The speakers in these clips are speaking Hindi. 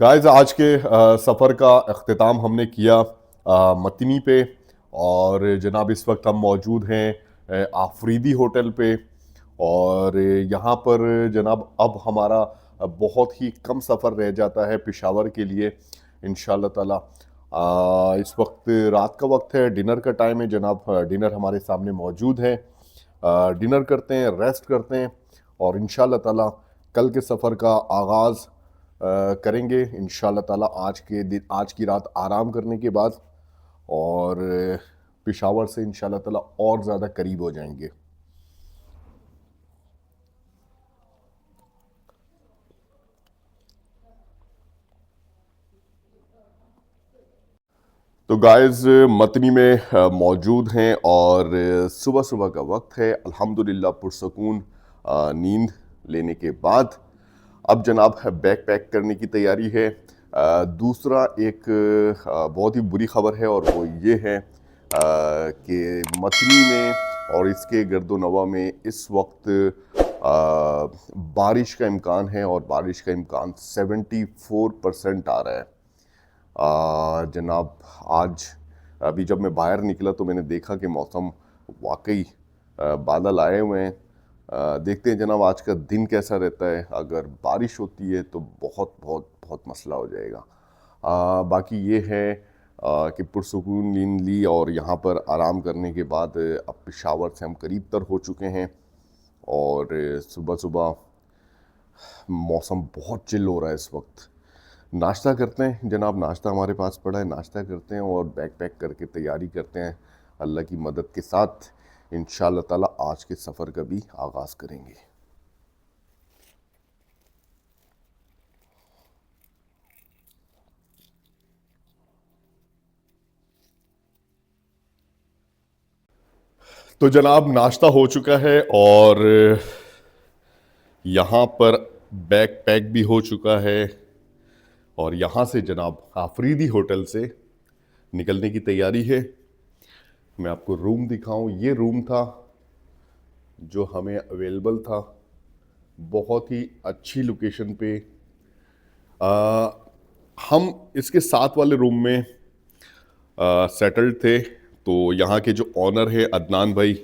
गाइस आज के सफ़र का अख्तिताम हमने किया मतनी पे। और जनाब इस वक्त हम मौजूद हैं आफरीदी होटल पे। और यहाँ पर जनाब अब हमारा बहुत ही कम सफ़र रह जाता है पेशावर के लिए इंशाल्लाह ताला। इस वक्त रात का वक्त है, डिनर का टाइम है जनाब। डिनर हमारे सामने मौजूद है। डिनर करते हैं, रेस्ट करते हैं और इंशाल्लाह ताला कल के सफ़र का आगाज़ करेंगे इंशाल्लाह ताला। आज के दिन, आज की रात आराम करने के बाद और पेशावर से इंशाल्लाह ताला और ज़्यादा करीब हो जाएंगे। तो गाइस मतनी में मौजूद हैं और सुबह सुबह का वक्त है, अल्हम्दुलिल्लाह पुरसकून नींद लेने के बाद अब जनाब बैग पैक करने की तैयारी है। दूसरा एक बहुत ही बुरी खबर है और वो ये है कि मथनी में और इसके गर्दोनवा में इस वक्त बारिश का इम्कान है और बारिश का इम्कान 74% आ रहा है। जनाब आज अभी जब मैं बाहर निकला तो मैंने देखा कि मौसम वाकई बादल आए हुए हैं। देखते हैं जनाब आज का दिन कैसा रहता है। अगर बारिश होती है तो बहुत बहुत बहुत मसला हो जाएगा। बाकी ये है कि पुरसुकून नींद ली और यहाँ पर आराम करने के बाद अब पेशावर से हम करीब तर हो चुके हैं। और सुबह सुबह मौसम बहुत चिल हो रहा है इस वक्त। नाश्ता करते हैं जनाब, नाश्ता हमारे पास पड़ा है, नाश्ता करते हैं और बैग पैक करके तैयारी करते हैं। अल्लाह की मदद के साथ इंशाल्लाह ताला आज के सफ़र का भी आगाज़ करेंगे। तो जनाब नाश्ता हो चुका है और यहाँ पर बैग पैक भी हो चुका है और यहाँ से जनाब आफरीदी होटल से निकलने की तैयारी है। मैं आपको रूम दिखाऊं, ये रूम था जो हमें अवेलेबल था, बहुत ही अच्छी लोकेशन पे। आ, हम इसके साथ वाले रूम में सेटल्ड थे। तो यहाँ के जो ऑनर है अदनान भाई,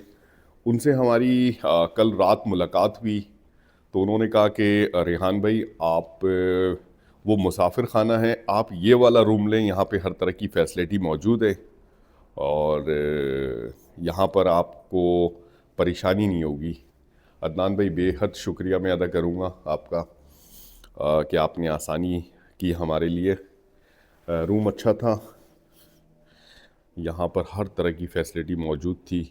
उनसे हमारी कल रात मुलाकात हुई। तो उन्होंने कहा कि रेहान भाई आप वो मुसाफिर खाना है, आप ये वाला रूम लें, यहाँ पे हर तरह की फैसिलिटी मौजूद है और यहाँ पर आपको परेशानी नहीं होगी। अदनान भाई बेहद शुक्रिया मैं अदा करूँगा आपका कि आपने आसानी की हमारे लिए। रूम अच्छा था, यहाँ पर हर तरह की फैसिलिटी मौजूद थी।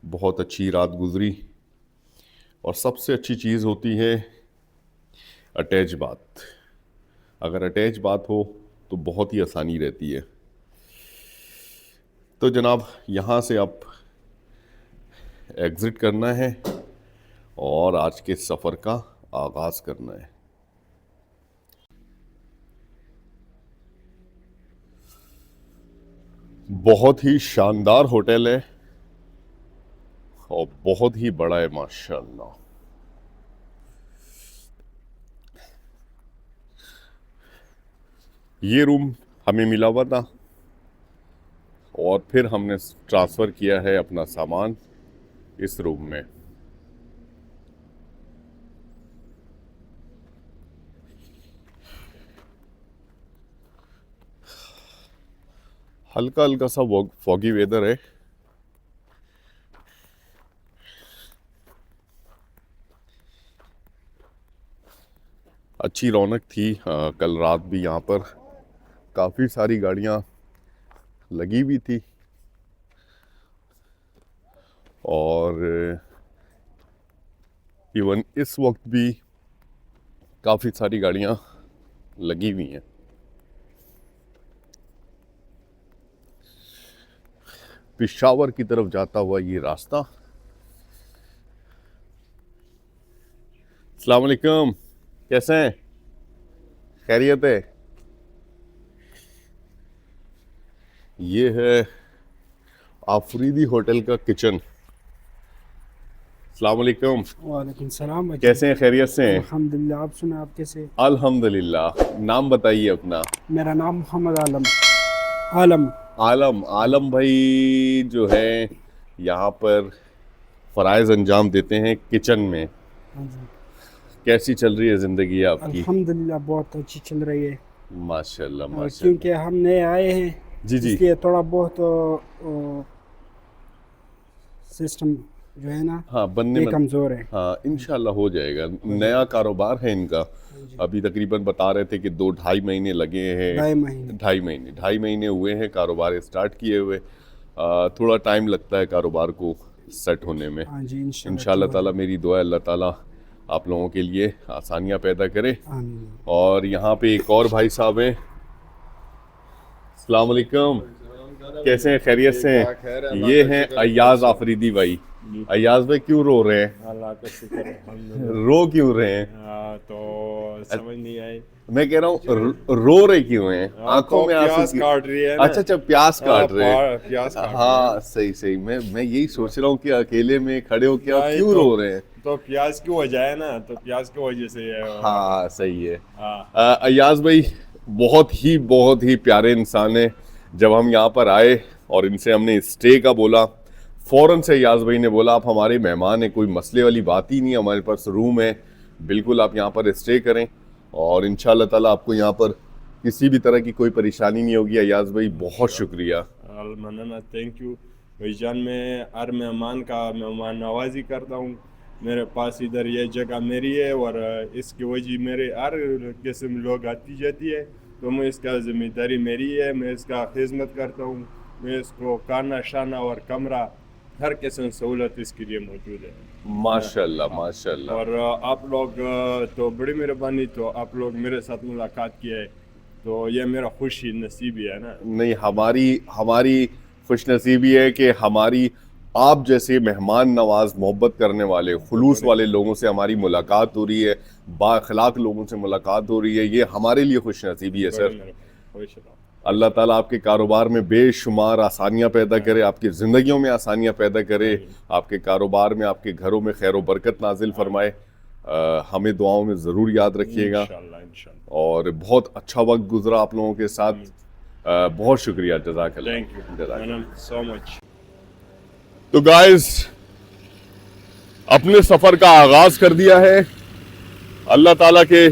बहुत अच्छी रात गुजरी और सबसे अच्छी चीज़ होती है अटैच बात। अगर अटैच बात हो तो बहुत ही आसानी रहती है। तो जनाब यहाँ से अब एग्ज़िट करना है और आज के सफ़र का आगाज़ करना है। बहुत ही शानदार होटल है और बहुत ही बड़ा है माशाल्लाह। ये रूम हमें मिला हुआ था और फिर हमने ट्रांसफ़र किया है अपना सामान इस रूम में। हल्का हल्का सा फॉगी वेदर है। अच्छी रौनक थी। कल रात भी यहाँ पर काफ़ी सारी गाड़ियाँ लगी हुई थी और इवन इस वक्त भी काफ़ी सारी गाड़ियाँ लगी हुई हैं। पेशावर की तरफ जाता हुआ ये रास्ता। अस्सलाम वालेकुम, कैसे हैं? खैरियत है? ये है आफरीदी होटल का किचन। अस्सलाम वालेकुम। वालेकुम सलाम भाई। कैसे हैं, खैरियत से हैं? अल्हम्दुलिल्लाह, आप सुना, आप कैसे? अल्हम्दुलिल्लाह। नाम बताइए अपना। मेरा नाम मोहम्मद आलम। आलम। आलम। आलम भाई जो है यहाँ पर फ़राइज़ अंजाम देते हैं किचन में। हाँ जी। कैसी चल रही है ज़िंदगी आपकी? अल्हम्दुलिल्लाह बहुत अच्छी चल रही है। माशाल्लाह क्योंकि माशाल्लाह। हम नए आए हैं, जी जी। इसलिए थोड़ा बहुत सिस्टम जो है ना, हाँ, बनने ये में। कमज़ोर है। हाँ, इंशाल्लाह हो जाएगा। हो नया जाएगा। कारोबार है इनका। हाँ जी। अभी तकरीबन बता रहे थे कि 2-2.5 महीने लगे हैं। 2.5 महीने। 2.5 महीने हुए हैं कारोबार स्टार्ट किए हुए। थोड़ा टाइम लगता है कारोबार को सेट होने में। हाँ जी, इंशाल्लाह ठीक इंशाल्लाह हो ताला जाएगा। मेरी दुआ है अल्लाह ताला आप लोगों के लिए आसानियाँ पैदा करे। आमीन। और यहाँ पे एक और भाई साहब हैं। अस्सलाम वालेकुम। कैसे हैं, खैरियत से हैं? ये हैं अय्याज आफरीदी भाई। अय्याज भाई क्यों रो रहे हैं? अल्लाह का शुक्र है, अल्हम्दुलिल्लाह। रो क्यों रहे हैं? हाँ, तो समझ नहीं आई। मैं कह रहा हूँ रो रहे क्यों हैं? हाँ, आंखों तो में आंसू प्याज क्यों? काट रही है ना। अच्छा अच्छा, प्याज काट रहे हैं। प्याज काट रही हाँ सही सही। मैं यही सोच रहा हूँ कि अकेले में खड़े हो क्या, नहीं, क्यों तो रो रहे हैं? तो प्याज की वजह है ना, तो प्याज की वजह से ये हो रहा है। हाँ सही है। हाँ। अय्याज भाई बहुत ही प्यारे इंसान है। जब हम यहाँ पर आए और इनसे हमने स्टे का बोला, फ़ौरन से अय्याज भाई ने बोला आप हमारे मेहमान हैं, कोई मसले वाली बात ही नहीं, हमारे पास रूम है, बिल्कुल आप यहाँ पर स्टे करें और इंशाल्लाह ताला आपको यहाँ पर किसी भी तरह की कोई परेशानी नहीं होगी। अय्याज भाई बहुत शुक्रिया। अलमनना, थैंक यू भाईजान। मैं हर मेहमान का मेहमान नवाजी करता हूँ। मेरे पास इधर ये जगह मेरी है और इसकी वजह मेरे हर किस्म लोग आती जाती है, तो मैं इसका जिम्मेदारी मेरी है। मैं इसका खिदमत करता हूँ। मैं इसको खाना शाना और कमरा हर किस्म सहूलत इसके लिए मौजूद है। माशाल्लाह हाँ। माशाल्लाह। और आप लोग तो बड़ी मेहरबानी, तो आप लोग मेरे साथ मुलाकात किए है, तो ये मेरा खुशी नसीबी है ना। नहीं, हमारी हमारी खुशनसीबी है कि हमारी आप जैसे मेहमान नवाज, मोहब्बत करने वाले, खुलूस वाले लोगों से हमारी मुलाकात हो रही है, बाअखलाक लोगों से मुलाकात हो रही है। ये हमारे लिए खुशनसीबी है सर। अल्लाह ताला आपके कारोबार में बेशुमार आसानियाँ पैदा करे, आपकी ज़िंदगियों में आसानियाँ पैदा करे, आपके कारोबार में, आपके घरों में खैर बरकत नाजिल फरमाए। हमें दुआओं में ज़रूर याद रखिएगा। इंशाल्लाह। और बहुत अच्छा वक्त गुजरा आप लोगों के साथ। बहुत शुक्रिया, जज़ाकल्लाह। थैंक यू जज़ाकल्लाह। So much. तो गाइस, अपने सफर का आगाज कर दिया है अल्लाह ताला के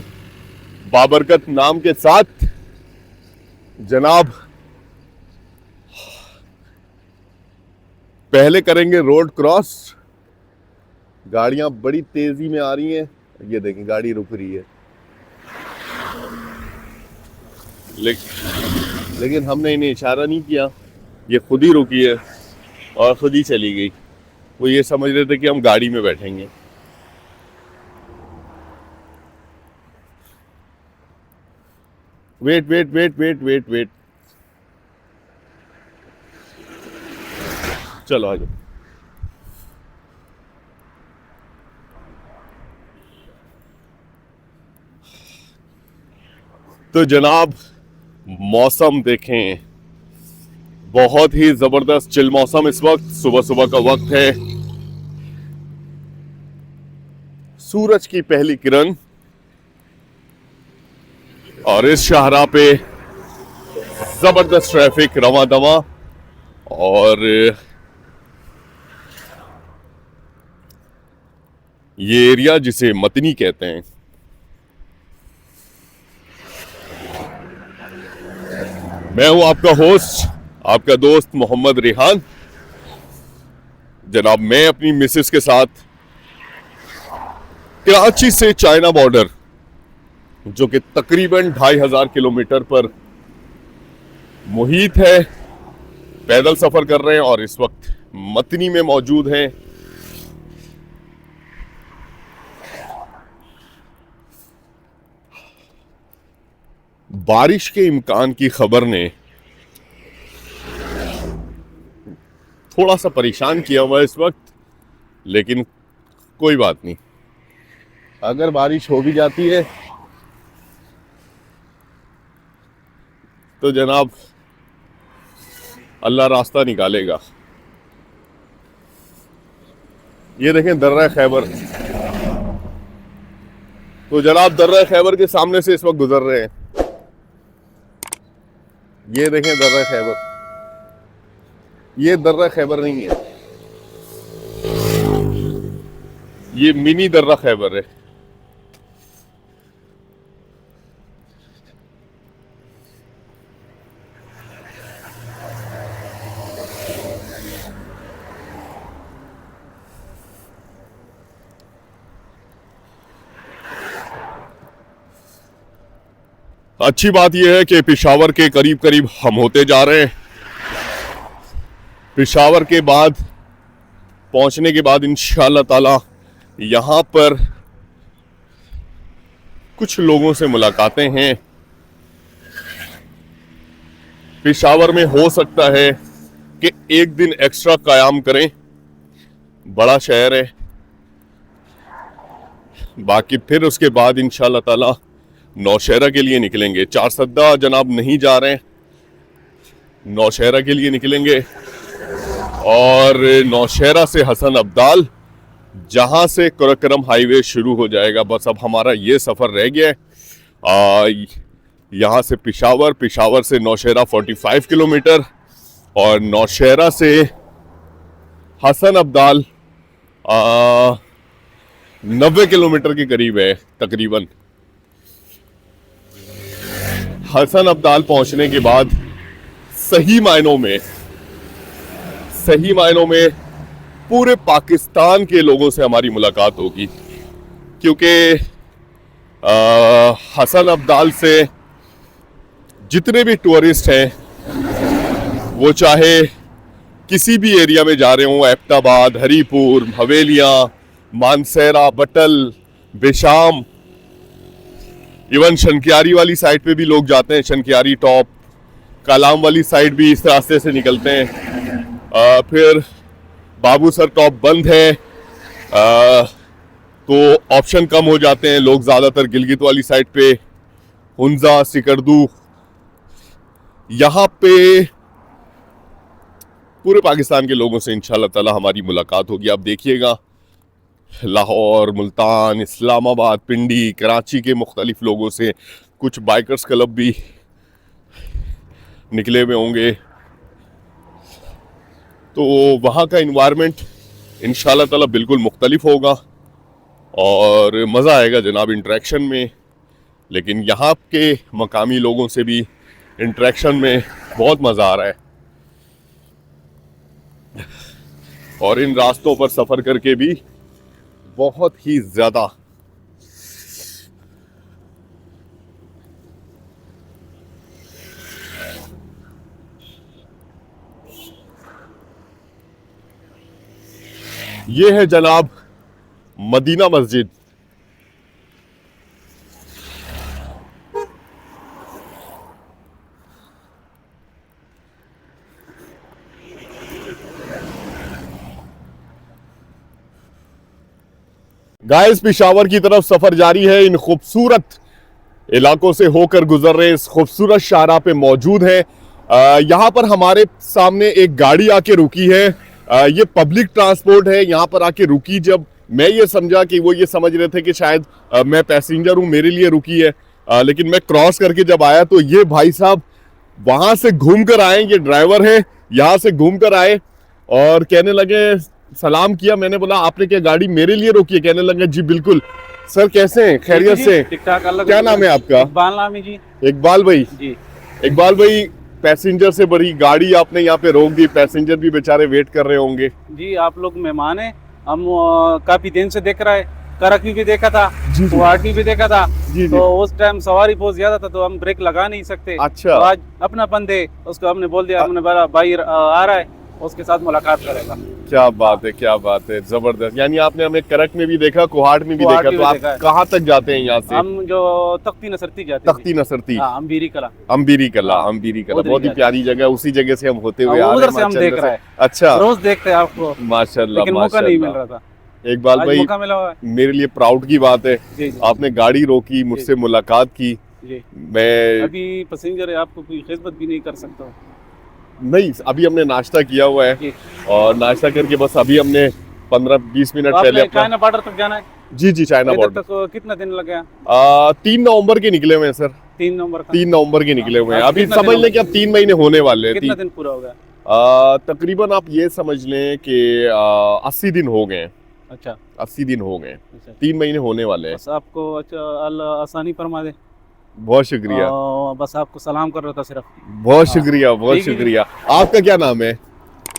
बाबरकत नाम के साथ। जनाब, पहले करेंगे रोड क्रॉस। गाड़ियां बड़ी तेजी में आ रही हैं, ये देखें गाड़ी रुक रही है, लेकिन हमने इन्हें इशारा नहीं किया, ये खुद ही रुकी है और खुद ही चली गई। वो ये समझ रहे थे कि हम गाड़ी में बैठेंगे। Wait wait wait wait wait wait, चलो आ जाओ। तो जनाब, मौसम देखें, बहुत ही जबरदस्त चिल मौसम इस वक्त। सुबह सुबह का वक्त है, सूरज की पहली किरण और इस शाहराह पे जबरदस्त ट्रैफिक रवां दवा। और ये एरिया जिसे मतनी कहते हैं। मैं हूं आपका होस्ट, आपका दोस्त मोहम्मद रिहान। जनाब, मैं अपनी मिसेस के साथ कराची से चाइना बॉर्डर, जो कि तकरीबन 2500 किलोमीटर पर मुहित है, पैदल सफर कर रहे हैं और इस वक्त मतनी में मौजूद हैं। बारिश के इम्कान की खबर ने थोड़ा सा परेशान किया हुआ है इस वक्त, लेकिन कोई बात नहीं, अगर बारिश हो भी जाती है तो जनाब अल्लाह रास्ता निकालेगा। ये देखें दर्रा खैबर। तो जनाब दर्रा खैबर के सामने से इस वक्त गुजर रहे हैं। ये देखें दर्रा खैबर, ये दर्रा खैबर नहीं है, ये मिनी दर्रा खैबर है। अच्छी बात यह है कि पेशावर के करीब करीब हम होते जा रहे हैं। पेशावर के बाद पहुंचने के बाद इंशाअल्लाह ताला यहाँ पर कुछ लोगों से मुलाकातें हैं। पेशावर में हो सकता है कि एक दिन एक्स्ट्रा क़याम करें, बड़ा शहर है। बाकी फिर उसके बाद इंशाअल्लाह ताला नौशहरा के लिए निकलेंगे। चारसद्दा जनाब नहीं जा रहे हैं, नौशहरा के लिए निकलेंगे और नौशहरा से हसन अब्दाल, जहां से कुरकरम हाईवे शुरू हो जाएगा। बस अब हमारा ये सफ़र रह गया है। यहाँ से पेशावर, पेशावर से नौशहरा 45 किलोमीटर और नौशहरा से हसन अब्दाल 90 किलोमीटर के करीब है तकरीबन। हसन अब्दाल पहुंचने के बाद सही मायनों में पूरे पाकिस्तान के लोगों से हमारी मुलाकात होगी, क्योंकि हसन अब्दाल से जितने भी टूरिस्ट हैं वो चाहे किसी भी एरिया में जा रहे हों, एबटाबाद, हरीपुर, हवेलियाँ, मानसेरा, बटल, बेशाम, इवन शनकियारी वाली साइड पे भी लोग जाते हैं। शनकियारी टॉप, कालाम वाली साइड भी इस रास्ते से निकलते हैं। फिर बाबूसर टॉप बंद है तो ऑप्शन कम हो जाते हैं। लोग ज़्यादातर गिलगित वाली साइड पे, हुंजा, सिकरदू, यहाँ पे पूरे पाकिस्तान के लोगों से इंशाअल्लाह ताला हमारी मुलाकात होगी। आप देखिएगा लाहौर, मुल्तान, इस्लामाबाद, पिंडी, कराची के मुख्तलिफ लोगों से, कुछ बाइकर्स क्लब भी निकले हुए होंगे। तो वहाँ का इन्वायरमेंट इंशाअल्लाह ताला बिल्कुल मुख्तलिफ होगा और मज़ा आएगा जनाब इंटरेक्शन में। लेकिन यहाँ के मकामी लोगों से भी इंटरेक्शन में बहुत मज़ा आ रहा है और इन रास्तों पर सफ़र करके भी बहुत ही ज़्यादा ये है जनाब मदीना मस्जिद। गाइस पेशावर की तरफ सफर जारी है। इन खूबसूरत इलाकों से होकर गुजर रहे इस खूबसूरत शाहराह पे मौजूद है। यहाँ पर हमारे सामने एक गाड़ी आके रुकी है। ये पब्लिक ट्रांसपोर्ट है, यहाँ पर आके रुकी। जब मैं ये समझा कि वो ये समझ रहे थे कि शायद मैं पैसेंजर हूँ, मेरे लिए रुकी है, लेकिन मैं क्रॉस करके जब आया तो ये भाई साहब वहाँ से घूम कर आए, ये ड्राइवर है, यहाँ से घूम कर आए और कहने लगे, सलाम किया। मैंने बोला आपने क्या गाड़ी मेरे लिए रोकी है? कहने लगे जी बिल्कुल। सर कैसे हैं? खैरियत से? ठीक ठाक। क्या नाम है आपका? इकबाल नाम है जी। इकबाल भाई जी। इकबाल भाई, पैसेंजर से बड़ी गाड़ी आपने यहाँ पे रोक दी, पैसेंजर भी बेचारे वेट कर रहे होंगे। जी आप लोग मेहमान हैं, हम काफी दिन से देख रहे हैं। कराची भी देखा था, गुवाहाटी भी देखा था। जी। तो उस टाइम सवारी बहुत ज्यादा था तो हम ब्रेक लगा नहीं सकते। अच्छा। तो आज अपना बंदे उसको हमने बोल दिया, हमने बोला भाई आ रहा है, उसके साथ मुलाकात करेगा। क्या बात है, क्या बात है, जबरदस्त। यानी आपने हमें करक में भी देखा, कोहाट में भी कोहाट देखा। में तो भी आप देखा है। कहाँ तक जाते हैं यहाँ से? हम जो तख्ती नसरती जाते हैं। तख्ती नसरती, अम्बीरी कला। अम्बीरी कला, हाँ, अम्बीरी कला उधर बहुत ही जाते प्यारी जगह है। उसी जगह से हम होते हुए आ रहे उधर हैं से हम देख रहे हैं। अच्छा, रोज देखते हैं आपको, माशाल्लाह लेकिन मौका नहीं मिल माशाल्लाह। रहा था। इकबाल आज भाई मौका मिला हुआ है। मेरे लिए प्राउड की बात है, जी जी आपने गाड़ी रोकी, मुझसे मुलाकात की। जी। मैं अभी पैसेंजर है, आपको कोई खिदमत भी नहीं कर सकता हूँ। नहीं, अभी हमने नाश्ता किया हुआ है जी। और नाश्ता करके बस अभी हमने 15-20 मिनट तो पहले आपने अपना। चाइना बॉर्डर तक जाना है? जी जी, चाइना इधर बॉर्डर। तक कितना दिन लग गया? 3 नवंबर के निकले हुए हैं सर। 3 नवंबर का। 3 नवंबर के निकले हुए हैं, आज अभी कितना दिन समझ हो लें कि अब 3 महीने होने वाले हैं। कितना दिन पूरा हो गया? तकरीबन आप ये समझ लें कि 80 दिन हो गए हैं। अच्छा 80 दिन हो गए हैं, अच्छा। 3 महीने होने वाले हैं। बस आपको अच्छा अल्लाह आसानी फरमा दे। बहुत शुक्रिया, बस आपको सलाम कर रहा था सिर्फ। बहुत हाँ। शुक्रिया, बहुत ठीक है जी। शुक्रिया। आपका क्या नाम है?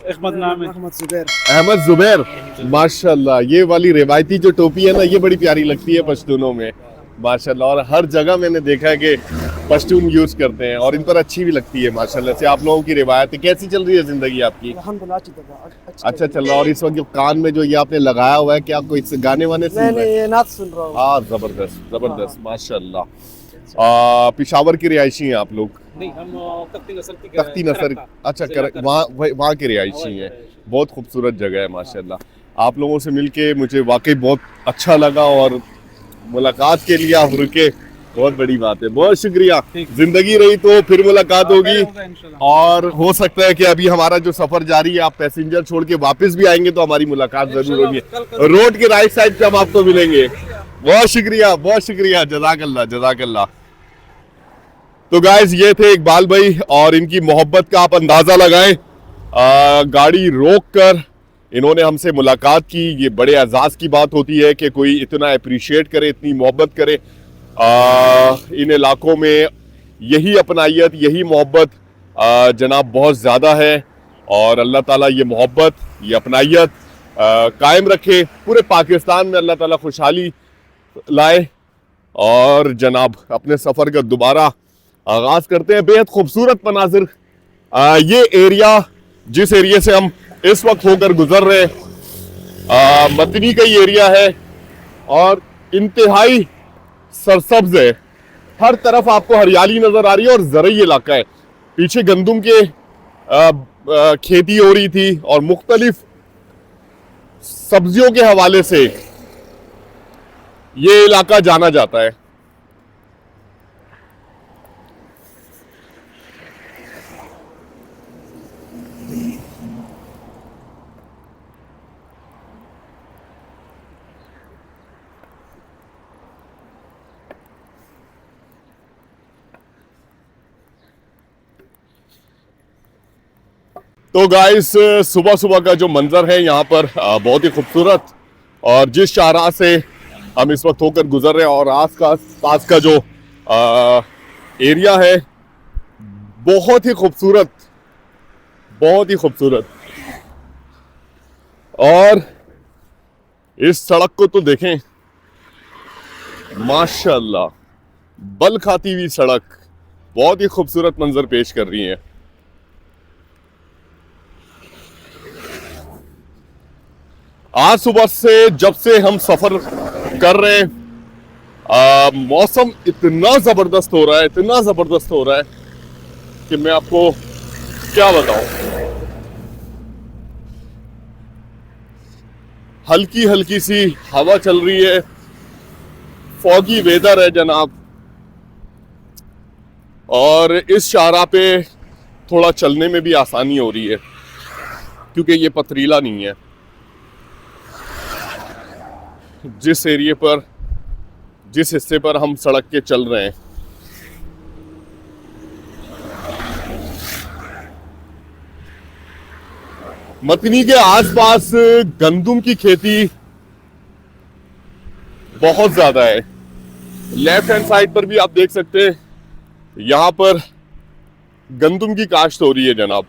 अहमद नाम है। अहमद जुबैर। माशाल्लाह, ये वाली रिवायती जो टोपी है ना, ये बड़ी प्यारी लगती है पश्तूनों में, माशाल्लाह। और हर जगह मैंने देखा है कि पश्तून यूज करते हैं और इन पर अच्छी भी लगती है माशाल्लाह से। आप लोगों की रिवायत है। कैसी चल रही है जिंदगी आपकी? अच्छा चल रहा है। और इस वक्त जो कान में जो ये आपने लगाया हुआ है, क्या आपको इससे गाने वाने सुन रहे हैं? ये नात सुन रहा हूँ। हाँ, जबरदस्त जबरदस्त, माशाल्लाह। पिशावर की रिहायशी हैं आप लोग? नहीं, हम तख्ती नस्ल की तख्ती नसर, अच्छा वहाँ के रिहायशी हैं। बहुत खूबसूरत जगह है माशाल्लाह। आप लोगों से मिलके मुझे वाकई बहुत अच्छा लगा, और मुलाकात के लिए आप रुके, बहुत बड़ी बात है। बहुत शुक्रिया। जिंदगी रही तो फिर मुलाकात होगी, और हो सकता है कि अभी हमारा जो सफर जारी है, आप पैसेंजर छोड़ के वापस भी आएंगे तो हमारी मुलाकात जरूर होगी। रोड के राइट साइड पे हम आपको मिलेंगे। बहुत शुक्रिया, बहुत शुक्रिया, जज़ाकल्लाह जज़ाकल्लाह। तो गाइस, ये थे इकबाल भाई, और इनकी मोहब्बत का आप अंदाजा लगाएं। गाड़ी रोक कर इन्होंने हमसे मुलाकात की। ये बड़े एजाज की बात होती है कि कोई इतना अप्रिशिएट करे, इतनी मोहब्बत करे। इन इलाकों में यही अपनाइयत, यही मोहब्बत जनाब बहुत ज़्यादा है, और अल्लाह ताला ये मोहब्बत, ये अपनाइयत कायम रखे। पूरे पाकिस्तान में अल्लाह ताला खुशहाली लाए। और जनाब अपने सफ़र का दोबारा आगाज़ करते हैं। बेहद खूबसूरत मनाजिर, ये एरिया, जिस एरिया से हम इस वक्त होकर गुजर रहे हैं, मदनी का ही एरिया है, और इंतहाई सरसब्ज है। हर तरफ आपको हरियाली नजर आ रही है, और ज़रई इलाका है। पीछे गंदुम के खेती हो रही थी, और मुख्तलिफ सब्जियों के हवाले से ये इलाका जाना जाता है। तो गाइस, सुबह सुबह का जो मंजर है यहाँ पर बहुत ही खूबसूरत, और जिस शाहराह से हम इस वक्त होकर गुजर रहे हैं, और आस पास का जो एरिया है, बहुत ही खूबसूरत, बहुत ही खूबसूरत। और इस सड़क को तो देखें, माशाल्लाह, बल खाती हुई सड़क बहुत ही खूबसूरत मंजर पेश कर रही है। आज सुबह से जब से हम सफर कर रहे हैं, मौसम इतना जबरदस्त हो रहा है, इतना जबरदस्त हो रहा है कि मैं आपको क्या बताऊं। हल्की हल्की सी हवा चल रही है, फॉगी वेदर है जनाब, और इस शाहराह पे थोड़ा चलने में भी आसानी हो रही है, क्योंकि ये पथरीला नहीं है। जिस एरिया पर, जिस हिस्से पर हम सड़क के चल रहे हैं, मदनी के आसपास गंदुम की खेती बहुत ज्यादा है। लेफ्ट हैंड साइड पर भी आप देख सकते हैं, यहां पर गंदुम की काश्त हो रही है जनाब।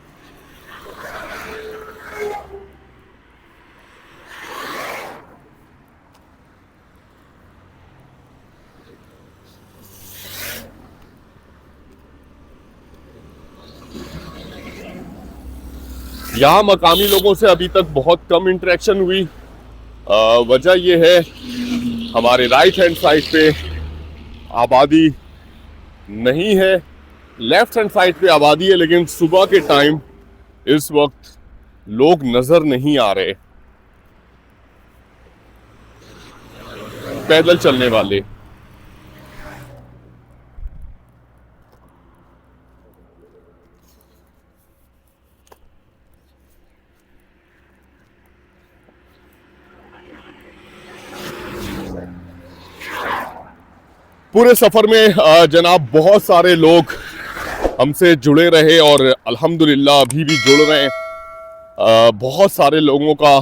यहाँ मकामी लोगों से अभी तक बहुत कम इंटरेक्शन हुई। वजह यह है, हमारे राइट हैंड साइड पे आबादी नहीं है, लेफ्ट हैंड साइड पे आबादी है, लेकिन सुबह के टाइम इस वक्त लोग नजर नहीं आ रहे, पैदल चलने वाले। पूरे सफ़र में जनाब बहुत सारे लोग हमसे जुड़े रहे और अल्हम्दुलिल्लाह अभी भी जुड़ रहे हैं। बहुत सारे लोगों का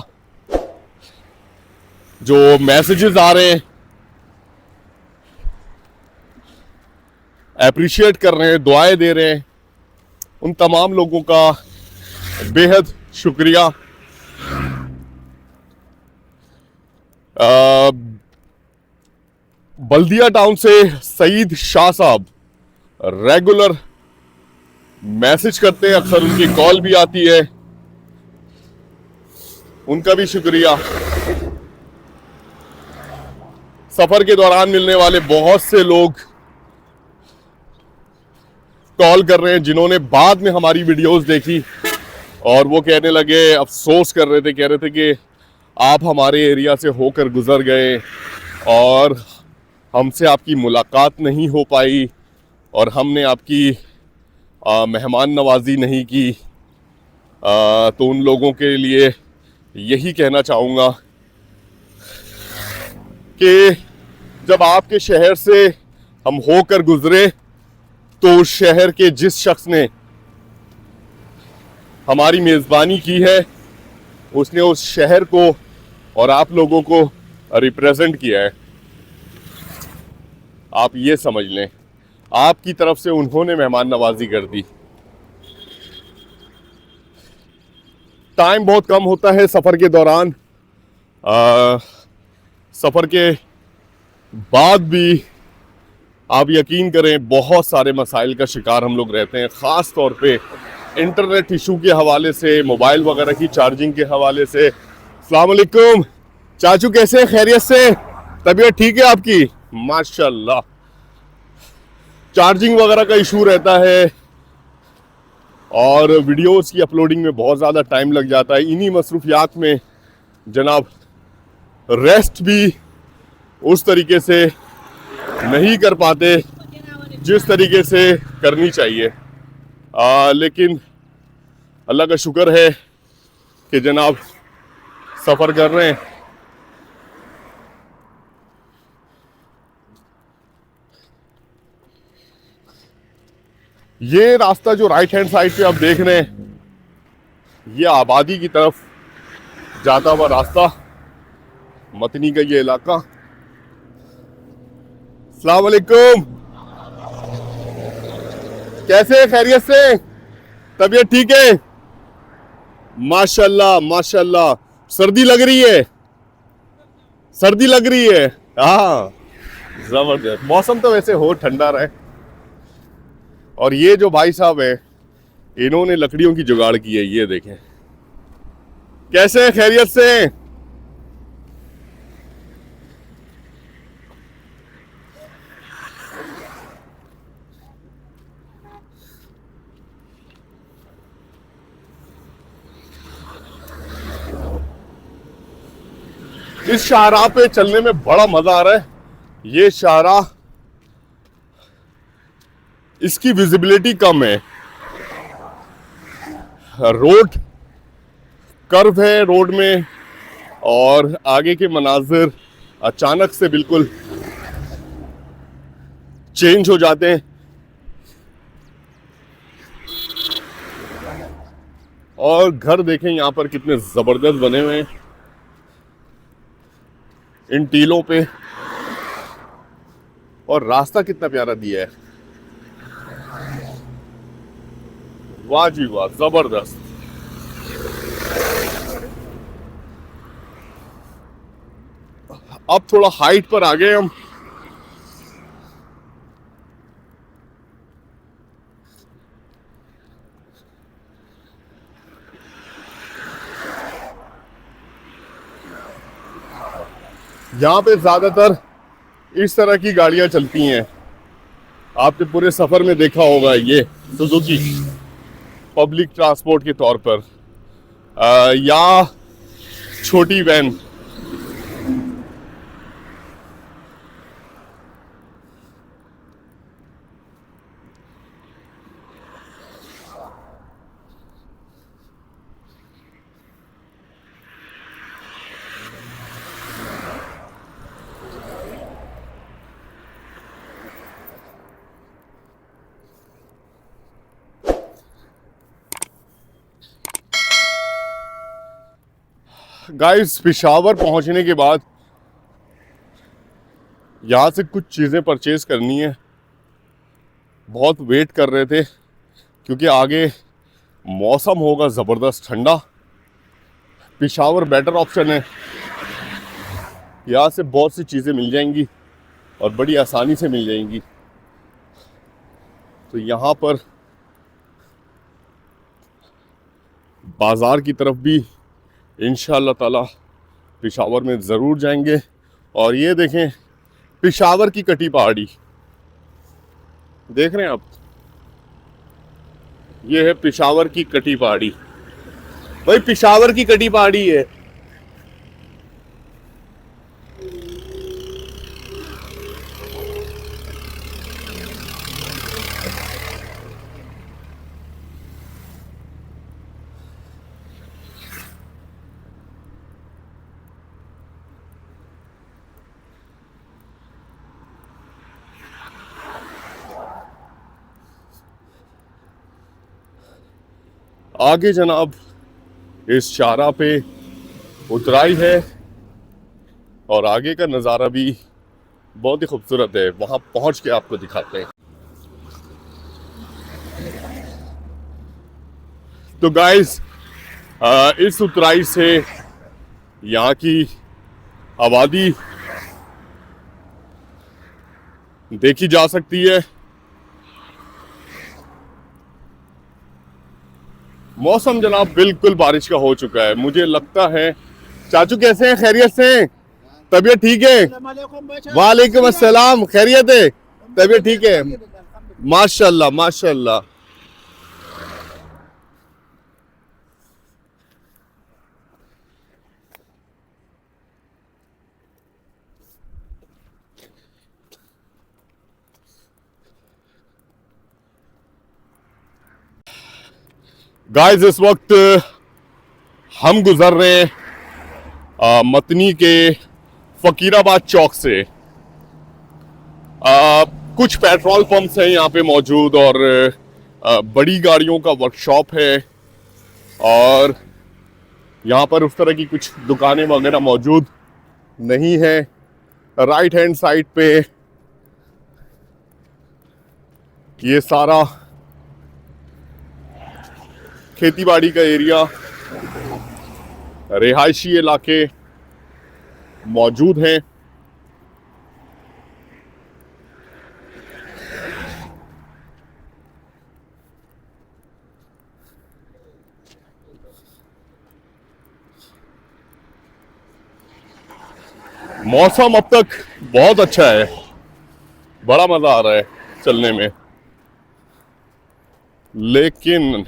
जो मैसेजेस आ रहे हैं, अप्रिशिएट कर रहे हैं, दुआएं दे रहे हैं, उन तमाम लोगों का बेहद शुक्रिया। बल्दिया टाउन से सईद शाह साहब रेगुलर मैसेज करते हैं, अक्सर उनकी कॉल भी आती है, उनका भी शुक्रिया। सफर के दौरान मिलने वाले बहुत से लोग कॉल कर रहे हैं जिन्होंने बाद में हमारी वीडियोस देखी और वो कहने लगे, अफसोस कर रहे थे, कह रहे थे कि आप हमारे एरिया से होकर गुजर गए और हमसे आपकी मुलाकात नहीं हो पाई और हमने आपकी मेहमान नवाजी नहीं की। तो उन लोगों के लिए यही कहना चाहूँगा कि जब आपके शहर से हम होकर गुजरे तो उस शहर के जिस शख्स ने हमारी मेज़बानी की है उसने उस शहर को और आप लोगों को रिप्रेजेंट किया है। आप ये समझ लें, आपकी तरफ से उन्होंने मेहमान नवाजी कर दी। टाइम बहुत कम होता है सफ़र के दौरान, सफ़र के बाद भी आप यकीन करें बहुत सारे मसाइल का शिकार हम लोग रहते हैं, ख़ास तौर पे इंटरनेट इशू के हवाले से, मोबाइल वगैरह की चार्जिंग के हवाले से। अस्सलाम वालेकुम चाचू, कैसे हैं? खैरियत से? तबीयत ठीक है आपकी? माशाल्लाह। चार्जिंग वगैरह का इशू रहता है और वीडियोस की अपलोडिंग में बहुत ज़्यादा टाइम लग जाता है। इन्हीं मसरूफियात में जनाब रेस्ट भी उस तरीके से नहीं कर पाते जिस तरीके से करनी चाहिए। लेकिन अल्लाह का शुक्र है कि जनाब सफ़र कर रहे हैं। ये रास्ता जो राइट हैंड साइड पे आप देख रहे हैं, ये आबादी की तरफ जाता हुआ रास्ता, मतनी का ये इलाका। अस्सलाम वालेकुम, कैसे हैं? खैरियत से? तबीयत ठीक है? माशाल्लाह माशाल्लाह। सर्दी लग रही है? सर्दी लग रही है? हाँ, जबरदस्त। मौसम तो वैसे हो ठंडा रहे। और ये जो भाई साहब है, इन्होंने लकड़ियों की जुगाड़ की है, ये देखें। कैसे हैं? खैरियत से? इस शाहराह पे चलने में बड़ा मजा आ रहा है। ये शाहराह, इसकी विजिबिलिटी कम है, रोड कर्व है रोड में और आगे के मनाजिर अचानक से बिल्कुल चेंज हो जाते हैं। और घर देखें यहाँ पर कितने जबरदस्त बने हुए हैं इन टीलों पे, और रास्ता कितना प्यारा दिया है। वाह जी वाह, जबरदस्त। अब थोड़ा हाइट पर आ गए हम। यहाँ पे ज्यादातर इस तरह की गाड़ियां चलती हैं। आपने पूरे सफर में देखा होगा, ये सुजुकी पब्लिक ट्रांसपोर्ट के तौर पर या छोटी वैन। गाइस पेशावर पहुंचने के बाद यहाँ से कुछ चीज़ें परचेज करनी है। बहुत वेट कर रहे थे क्योंकि आगे मौसम होगा ज़बरदस्त ठंडा। पेशावर बेटर ऑप्शन है, यहाँ से बहुत सी चीज़ें मिल जाएंगी और बड़ी आसानी से मिल जाएंगी। तो यहाँ पर बाज़ार की तरफ भी इंशाअल्लाह ताला पेशावर में ज़रूर जाएंगे। और ये देखें पेशावर की कटी पहाड़ी देख रहे हैं आप, ये है पेशावर की कटी पहाड़ी। भाई पेशावर की कटी पहाड़ी है। आगे जनाब इस शाहरा पे उतराई है और आगे का नज़ारा भी बहुत ही खूबसूरत है। वहां पहुंच के आपको दिखाते हैं। तो गाइस इस उतराई से यहाँ की आबादी देखी जा सकती है। मौसम जनाब बिल्कुल बारिश का हो चुका है, मुझे लगता है। चाचू कैसे हैं, खैरियत से हैं? तबीयत ठीक है? वालेकुम अस्सलाम, खैरियत है? तबीयत ठीक है? माशाल्लाह माशाल्लाह। गाइस इस वक्त हम गुजर रहे हैं मतनी के फकीराबाद चौक से। कुछ पेट्रोल पंप्स हैं यहाँ पे मौजूद और बड़ी गाड़ियों का वर्कशॉप है और यहाँ पर उस तरह की कुछ दुकानें वगैरह मौजूद नहीं है। राइट हैंड साइड पे ये सारा खेती बाड़ी का एरिया, रिहायशी इलाके मौजूद हैं। मौसम अब तक बहुत अच्छा है, बड़ा मजा आ रहा है चलने में, लेकिन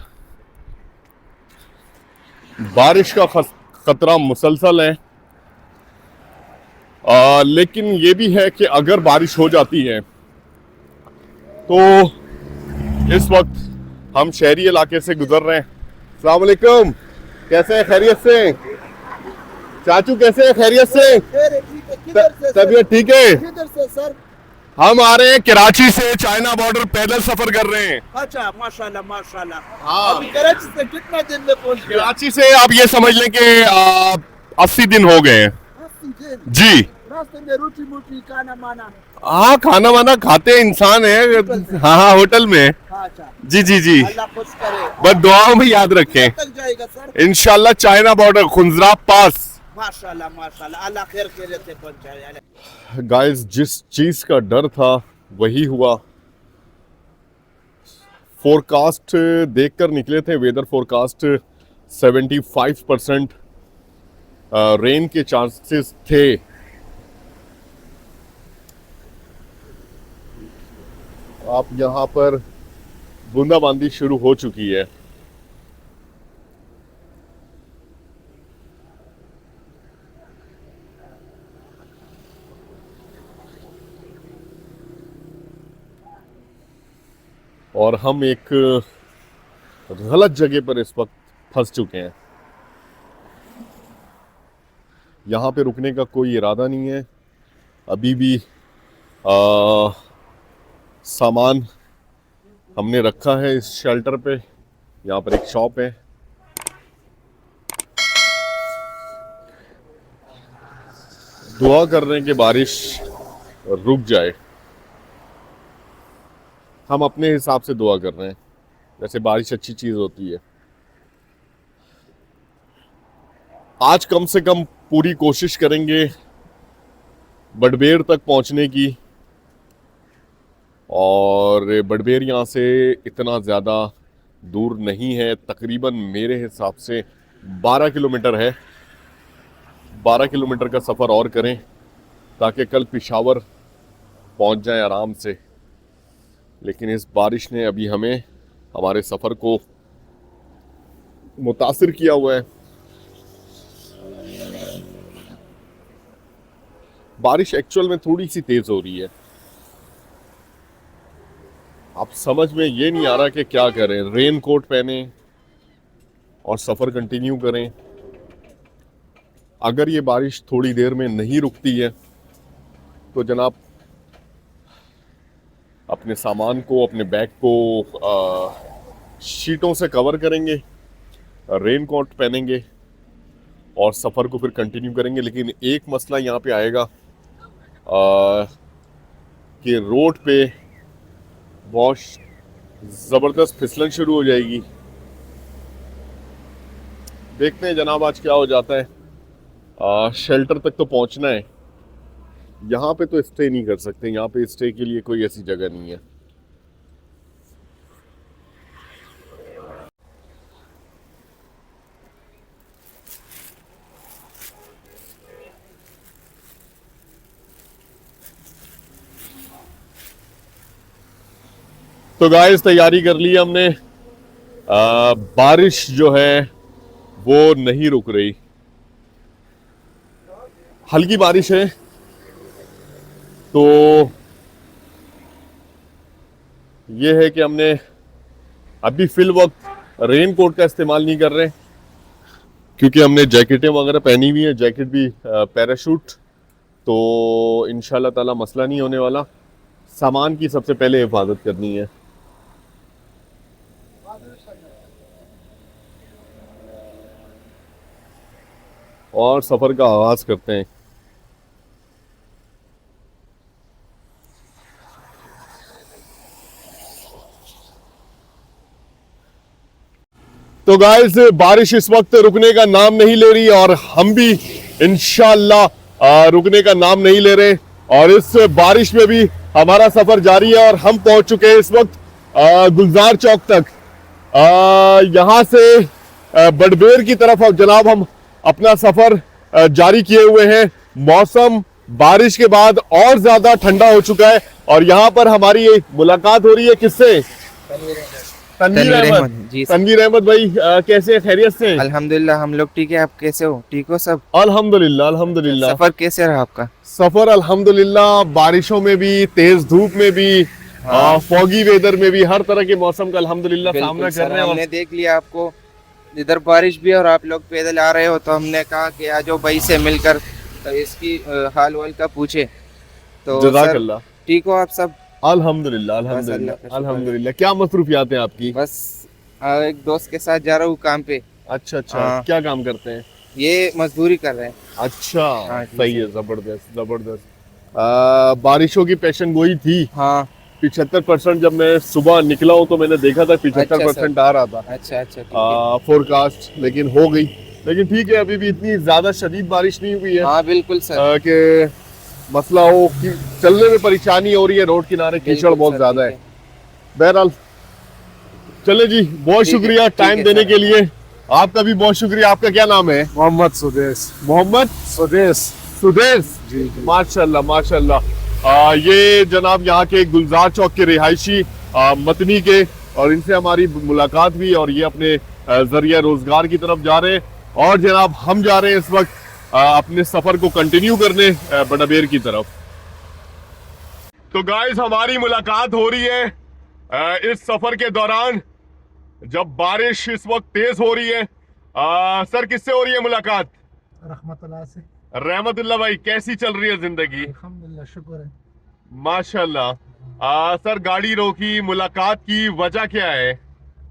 बारिश का खतरा मुसलसल है। लेकिन ये भी है कि अगर बारिश हो जाती है तो इस वक्त हम शहरी इलाके से गुजर रहे हैं। अस्सलाम वालेकुम, कैसे हैं, खैरियत से? चाचू कैसे हैं, खैरियत से? तबीयत ठीक है? किधर से सर? हम आ रहे हैं कराची से, चाइना बॉर्डर पैदल सफर कर रहे हैं। अच्छा माशाल्लाह माशाल्लाह। हाँ। अभी कराची से कितना दिन में पहुंच गया? कराची से आप ये समझ लें कि 80 दिन हो गए हैं। 80 दिन? जी रास्ते में रोटी मोटी खाना माना? हाँ, खाना वाना खाते हैं, इंसान है। हाँ हाँ, होटल में। अच्छा जी जी जी, अल्लाह खुश करे। बस दुआओं में याद रखें। कब तक जाएगा सर? इंशाल्लाह चाइना बॉर्डर खुंजराब पास। माशाल्लाह माशाल्लाह, अल्लाह खैर खैरियत से पहुंचाए। गाइस जिस चीज का डर था वही हुआ। फोरकास्ट देखकर निकले थे, वेदर फोरकास्ट 75% रेन के चांसेस थे। आप यहाँ पर बूंदाबांदी शुरू हो चुकी है। और हम एक गलत जगह पर इस वक्त फंस चुके हैं। यहाँ पे रुकने का कोई इरादा नहीं है अभी भी। सामान हमने रखा है इस शेल्टर पे। यहाँ पर एक शॉप है। दुआ कर रहे हैं कि बारिश रुक जाए। हम अपने हिसाब से दुआ कर रहे हैं, जैसे बारिश अच्छी चीज होती है। आज कम से कम पूरी कोशिश करेंगे बडबेर तक पहुंचने की, और बडबेर यहाँ से इतना ज़्यादा दूर नहीं है, तकरीबन मेरे हिसाब से 12 किलोमीटर है। 12 किलोमीटर का सफ़र और करें ताकि कल पेशावर पहुंच जाए आराम से। लेकिन इस बारिश ने अभी हमें हमारे सफ़र को मुतासिर किया हुआ है। बारिश एक्चुअल में थोड़ी सी तेज हो रही है। अब समझ में ये नहीं आ रहा कि क्या करें, रेन कोट पहने और सफ़र कंटिन्यू करें। अगर ये बारिश थोड़ी देर में नहीं रुकती है तो जनाब अपने सामान को, अपने बैग को शीटों से कवर करेंगे, रेन कोट पहनेंगे और सफ़र को फिर कंटिन्यू करेंगे। लेकिन एक मसला यहाँ पे आएगा कि रोड पे बहुत ज़बरदस्त फिसलन शुरू हो जाएगी। देखते हैं जनाब आज क्या हो जाता है। शेल्टर तक तो पहुंचना है, यहाँ पे तो स्टे नहीं कर सकते, यहाँ पे स्टे के लिए कोई ऐसी जगह नहीं है। तो गाइस तैयारी कर ली हमने। बारिश जो है वो नहीं रुक रही, हल्की बारिश है। तो ये है कि हमने अभी फिल वक्त रेन कोट का इस्तेमाल नहीं कर रहे क्योंकि हमने जैकेटें वगैरह पहनी हुई है, जैकेट भी पैराशूट, तो इंशाल्लाह ताला मसला नहीं होने वाला। सामान की सबसे पहले हिफाजत करनी है। और सफर का आगाज करते हैं। तो गाइस बारिश इस वक्त रुकने का नाम नहीं ले रही और हम भी इंशाल्लाह रुकने का नाम नहीं ले रहे, और इस बारिश में भी हमारा सफर जारी है। और हम पहुंच चुके हैं इस वक्त गुलजार चौक तक। यहां से बडबेर की तरफ अब जनाब हम अपना सफर जारी किए हुए हैं। मौसम बारिश के बाद और ज्यादा ठंडा हो चुका है और यहाँ पर हमारी मुलाकात हो रही है किससे? तनवीर अहमद जी। तनवीर अहमद भाई कैसे, खैरियत से? अल्हम्दुलिल्लाह हम लोग ठीक है, आप कैसे हो? ठीक हो सब? अल्हम्दुलिल्लाह अल्हम्दुलिल्लाह। सफर कैसे रहा आपका? सफर अल्हम्दुलिल्लाह, बारिशों में भी, तेज धूप में भी, फॉगी वेदर में भी, हर तरह के मौसम का अल्हम्दुलिल्लाह सामना कर रहे हैं। हमने देख लिया आपको, इधर बारिश भी और आप लोग पैदल आ रहे हो, तो हमने कहा कि आ जाओ भाई से मिलकर तो इसकी हाल वाल का पूछे। तो जज़ाकल्लाह। ठीक हो आप सब? अल्हम्दुलिल्लाह अल्हम्दुलिल्लाह अल्हम्दुलिल्लाह। क्या मसरूफियात हैं आपकी? बस एक दोस्त के साथ जा रहा हूँ काम पे। अच्छा अच्छा, क्या काम करते हैं? ये मजदूरी कर रहे हैं। अच्छा हाँ, सही है, जबरदस्त जबरदस्त। बारिशों की पेशन गोई थी। हाँ 75% जब मैं सुबह निकला हूँ तो मैंने देखा था 75% आ रहा था अच्छा अच्छा फोरकास्ट, लेकिन हो गई। लेकिन ठीक है, अभी भी इतनी ज्यादा शदीद बारिश नहीं हुई है। हाँ बिल्कुल सर। कि मसला हो कि चलने में परेशानी हो रही है, रोड किनारे कीचड़ बहुत ज्यादा है। बहरहाल चले जी, बहुत शुक्रिया टाइम देने के लिए। आपका भी बहुत शुक्रिया। आपका क्या नाम है? मोहम्मद सुदेश। मोहम्मद सुदेश। सुदेश जी। माशाल्लाह माशाल्लाह। ये जनाब यहाँ के गुलजार चौक के रिहायशी मतनी के, और इनसे हमारी मुलाकात हुई और ये अपने जरिया रोजगार की तरफ जा रहे हैं। और जनाब हम जा रहे हैं इस वक्त अपने सफर को कंटिन्यू करने बडबेर की तरफ। तो गाइस हमारी मुलाकात हो रही है इस सफर के दौरान जब बारिश इस वक्त तेज हो रही है। सर किससे हो रही है मुलाकात? रहमतुल्लाह से। रहमतुल्लाह भाई, कैसी चल रही है जिंदगी? अल्हम्दुलिल्लाह, शुक्र है। माशाल्लाह। सर गाड़ी रोकी, मुलाकात की वजह क्या है?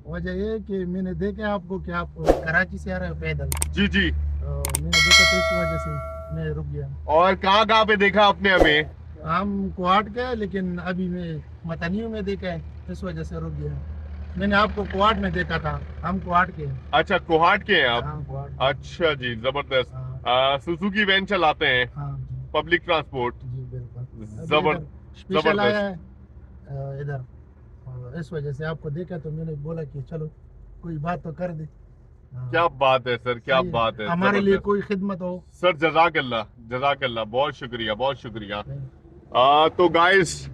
वजह ये कि मैंने देखा आपको कि आप कराची से आ रहे हो पैदल, जी जी। तो मैंने देखा तो इस वजह से मैं रुक गया। और कहाँ कहाँ पे देखा आपने हमें? हम कुहाट के, लेकिन अभी मैं मतनियों में देखा है, इस वजह से रुक गया। मैंने आपको कुहाट में देखा था, हम कुहाट के हैं। अच्छा, कोहाट के हैं आप? हाँ, कुहाट के। अच्छा जी, जबरदस्त। हाँ, सुजुकी वैन चलाते हैं, हाँ जी, पब्लिक ट्रांसपोर्ट। जी बिल्कुल। अभी जबर- इधर स्पेशल जबरदस्त। आया है इधर, और इस वजह से आपको देखा तो मैंने बोला कि चलो कोई बात तो कर दे। हाँ, क्या बात है सर, क्या सही है। बात है, हमारे लिए जबरदस्त। कोई खिदमत हो। सर जजाकल्ला, जजाकल्ला, बहुत शुक्रिया, बहुत शुक्रिया। नहीं, तो गाइस,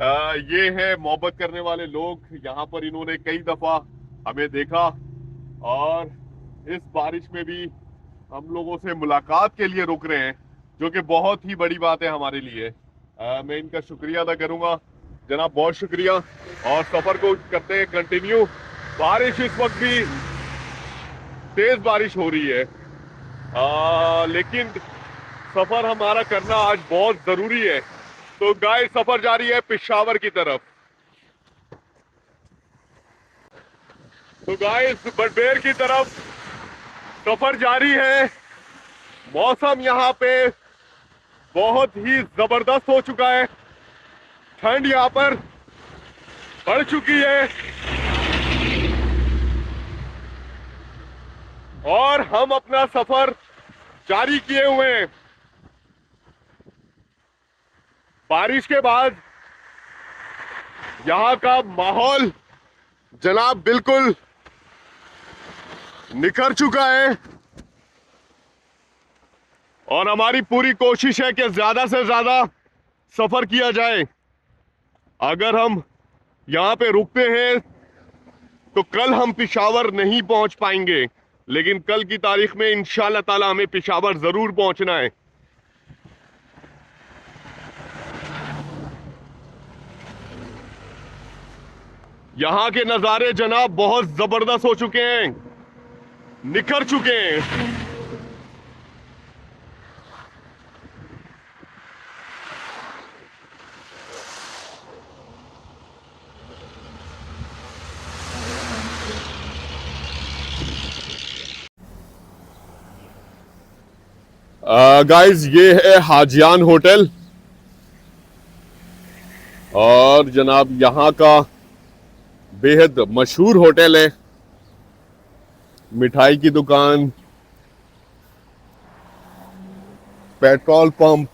ये है मोहब्बत करने वाले लोग। यहाँ पर इन्होंने कई दफा हमें देखा और इस बारिश में भी हम लोगों से मुलाकात के लिए रुक रहे हैं, जो कि बहुत ही बड़ी बात है हमारे लिए। मैं इनका शुक्रिया अदा करूंगा जनाब, बहुत शुक्रिया। और सफर को करते हैं कंटिन्यू। बारिश इस वक्त भी तेज बारिश हो रही है, लेकिन सफर हमारा करना आज बहुत जरूरी है। तो गाइस, सफर जारी है पेशावर की तरफ। तो गाइस, बडबेर की तरफ सफर जारी है। मौसम यहाँ पे बहुत ही जबरदस्त हो चुका है। ठंड यहाँ पर बढ़ चुकी है और हम अपना सफर जारी किए हुए हैं। बारिश के बाद यहाँ का माहौल जनाब बिल्कुल निखर चुका है और हमारी पूरी कोशिश है कि ज्यादा से ज्यादा सफर किया जाए। अगर हम यहाँ पे रुकते हैं तो कल हम पेशावर नहीं पहुंच पाएंगे, लेकिन कल की तारीख में इंशाअल्लाह ताला हमें पेशावर जरूर पहुंचना है। यहाँ के नज़ारे जनाब बहुत जबरदस्त हो चुके हैं, निखर चुके हैं। गाइस, ये है हाजियान होटल और जनाब यहाँ का बेहद मशहूर होटल है। मिठाई की दुकान, पेट्रोल पंप,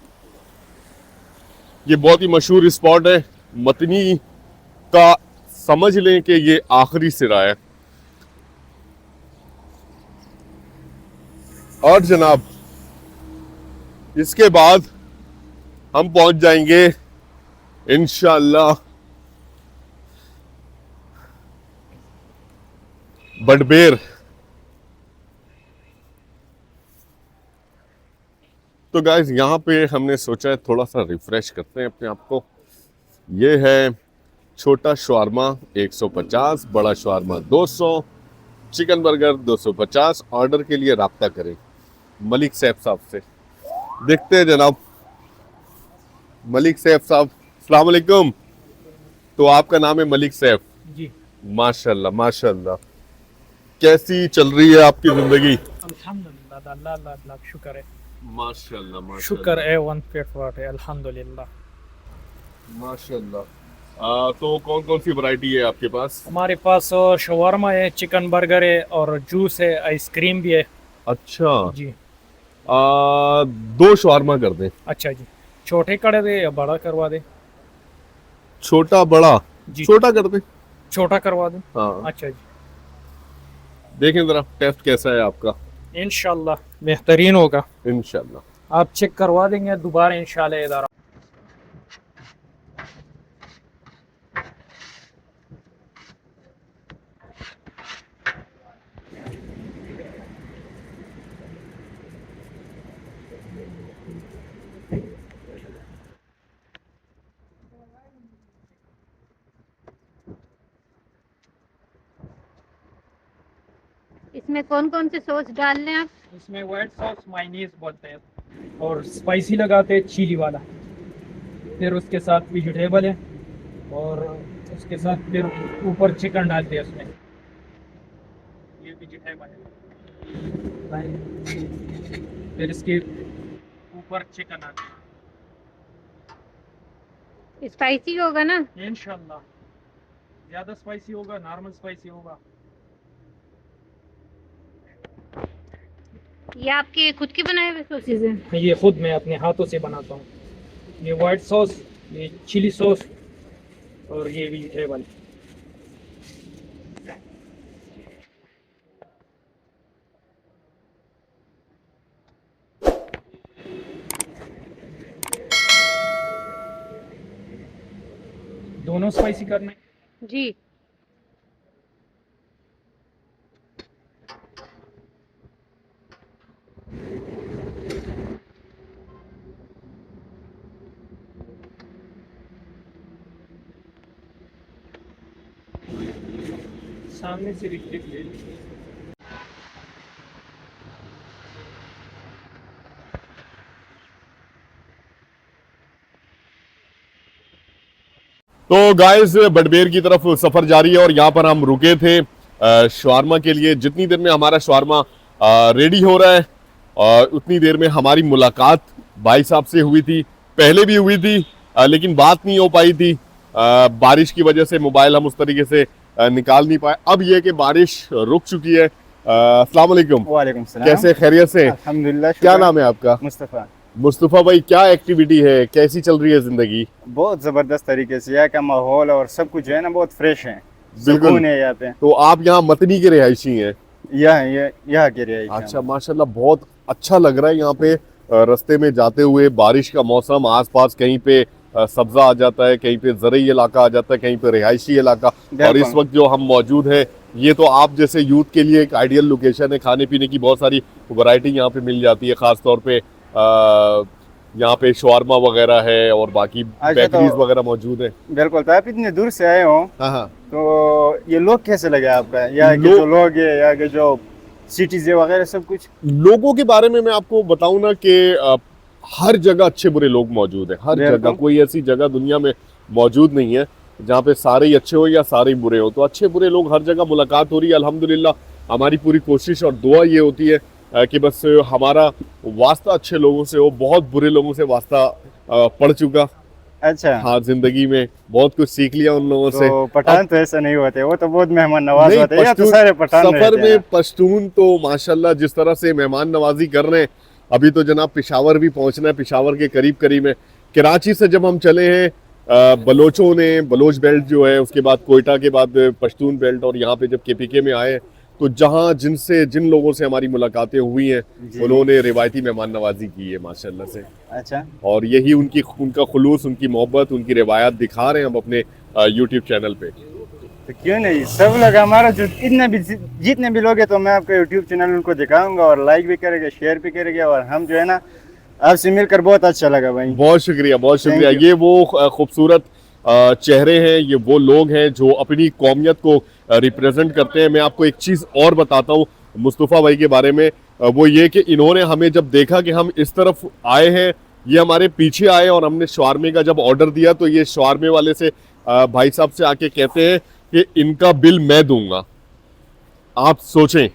ये बहुत ही मशहूर स्पॉट है। मतनी का समझ लें कि ये आखिरी सिरा है। और जनाब इसके बाद हम पहुंच जाएंगे इंशाअल्लाह बडबेर। तो गाइस, यहाँ पे हमने सोचा है थोड़ा सा रिफ्रेश करते हैं अपने आप को। ये है छोटा शवारमा 150, बड़ा शवारमा 200, चिकन बर्गर 250। ऑर्डर के लिए राब्ता करें मलिक सैफ साहब से। देखते हैं जनाब, मलिक सैफ साहब, अस्सलाम वालेकुम। तो आपका नाम है मलिक सैफ जी। माशाल्लाह माशाल्लाह। कैसी चल रही है आपकी जिंदगी? अल्हम्दुलिल्लाह, अल्लाह अल्लाह अल्लाह शुक्र है। माशाल्लाह माशाल्लाह, शुक्र है, वन पेट वाट है, अल्हम्दुलिल्लाह। माशाल्लाह। तो कौन कौन सी वैरायटी है आपके पास? हमारे पास शवारमा है, चिकन बर्गर है और जूस है, आइसक्रीम भी है। अच्छा, जी। 2 शवारमा कर दें। अच्छा जी, छोटे कड़े दे या बड़ा करवा दे? छोटा बड़ा? जी, छोटा कर दें। छोटा करवा दूं? हाँ, अच्छा जी, देखें जरा टेस्ट कैसा है आपका। इंशाल्लाह बेहतरीन होगा। इंशाल्लाह। आप चेक करवा देंगे दोबारा इंशाल्लाह इधर। इसमें कौन कौन से सॉस डाल रहे हैं आप? इसमें व्हाइट सॉस मायोनीज बोलते हैं और स्पाइसी लगाते हैं चिली वाला। फिर उसके साथ वेजिटेबल है और उसके साथ फिर ऊपर चिकन डालते हैं उसमें। ये वेजिटेबल है। फिर इसकी ऊपर चिकन आता स्पाइसी होगा ना? है इंशाल्लाह। ज्यादा स्पाइसी होगा, नॉर्मल स्पाइसी होगा। ये आपके खुद के बनाए हुए सॉसेज हैं? ये खुद मैं अपने हाथों से बनाता हूँ। ये वाइट सॉस, ये चिली सॉस और ये वेजिटेबल। दोनों स्पाइसी करना है। जी। सामने से रिक्लिक ले ली। तो गाइस बडबेर की तरफ सफर जारी है और यहाँ पर हम रुके थे शवारमा के लिए। जितनी देर में हमारा शवारमा रेडी हो रहा है और उतनी देर में हमारी मुलाकात भाई साहब से हुई थी। पहले भी हुई थी लेकिन बात नहीं हो पाई थी। बारिश की वजह से मोबाइल हम उस तरीके से निकाल नहीं पाए। अब यह कि बारिश रुक चुकी है। अस्सलाम वालेकुम। वालेकुम सलाम। कैसे, खैरियत से? अल्हम्दुलिल्लाह। क्या नाम है आपका? मुस्तफ़ा। मुस्तफ़ा भाई, क्या एक्टिविटी है, कैसी चल रही है जिंदगी? बहुत ज़बरदस्त तरीके से यहाँ का माहौल और सब कुछ जो है ना बहुत फ्रेश है, बिल्कुल सुकून है यहाँ पे। तो आप यहाँ मतनी के रिहायशी हैं? यहाँ के रहे। अच्छा, माशाल्लाह, बहुत अच्छा लग रहा है यहाँ पे। रास्ते में जाते हुए बारिश का मौसम, आसपास कहीं पे सब्जा आ जाता है, कहीं पे ज़रई इलाका आ जाता है, कहीं पे रिहायशी इलाका। और इस वक्त जो हम मौजूद है, ये तो आप जैसे यूथ के लिए एक आइडियल लोकेशन है। खाने पीने की बहुत सारी वैरायटी यहाँ पे मिल जाती है। ख़ास तौर पे यहाँ पे शवारमा वगैरह है और बाकी बेकरीज वगैरह मौजूद है। बिल्कुल। तो आप इतने दूर से आए हो, हाँ, तो ये लोग कैसे लगे आपका? यहाँ के जो लोग है, यहाँ के जो सिटीज है वगैरह सब कुछ? लोगों के बारे में मैं आपको बताऊं ना कि हर जगह अच्छे बुरे लोग मौजूद हैं। हर जगह, कोई ऐसी जगह दुनिया में मौजूद नहीं है जहाँ पे सारे ही अच्छे हो या सारे ही बुरे हो। तो अच्छे बुरे लोग हर जगह मुलाकात हो रही है। अल्हम्दुलिल्लाह हमारी पूरी कोशिश और दुआ ये होती है कि बस हमारा वास्ता अच्छे लोगों से हो। बहुत बुरे लोगों से वास्ता पड़ चुका। अच्छा। हाँ, जिंदगी में बहुत कुछ सीख लिया उन लोगों से। तो पठान तो ऐसा नहीं होते, वो तो बहुत मेहमान नवाज होते हैं। तो सारे पठान सफर में पश्तून तो माशाल्लाह जिस तरह से मेहमान नवाजी कर रहे हैं। अभी तो जनाब पेशावर भी पहुंचना है, पेशावर के करीब करीब है। कराची से जब हम चले हैं, बलोचों ने बलोच बेल्ट जो है, उसके बाद कोयटा के बाद पश्तून बेल्ट, और यहाँ पे जब केपीके में आए तो जहाँ जिन लोगों से हमारी मुलाकातें हुई हैं, उन्होंने रिवायती मेहमान नवाजी की है माशाल्लाह से। अच्छा। और यही उनका खुलूस, उनकी मोहब्बत, उनकी रिवायत दिखा रहे हैं हम अपने यूट्यूब चैनल पे। तो क्यों नहीं, सब लोग हमारा जो जितने भी लोग हैं, तो मैं आपका यूट्यूब चैनल उनको दिखाऊंगा और लाइक भी करेंगे, शेयर भी करेंगे। और हम जो है ना, आपसे मिलकर बहुत अच्छा लगा भाई। बहुत शुक्रिया, बहुत शुक्रिया। ये वो खूबसूरत चेहरे हैं, ये वो लोग हैं जो अपनी कौमियत को रिप्रेजेंट करते हैं। मैं आपको एक चीज़ और बताता हूँ मुस्तफ़ा भाई के बारे में, वो ये कि इन्होंने हमें जब देखा कि हम इस तरफ आए हैं, ये हमारे पीछे आए और हमने शवारमे का जब ऑर्डर दिया, तो ये शवारमे वाले से भाई साहब से आके कहते हैं कि इनका बिल मैं दूंगा। आप सोचें।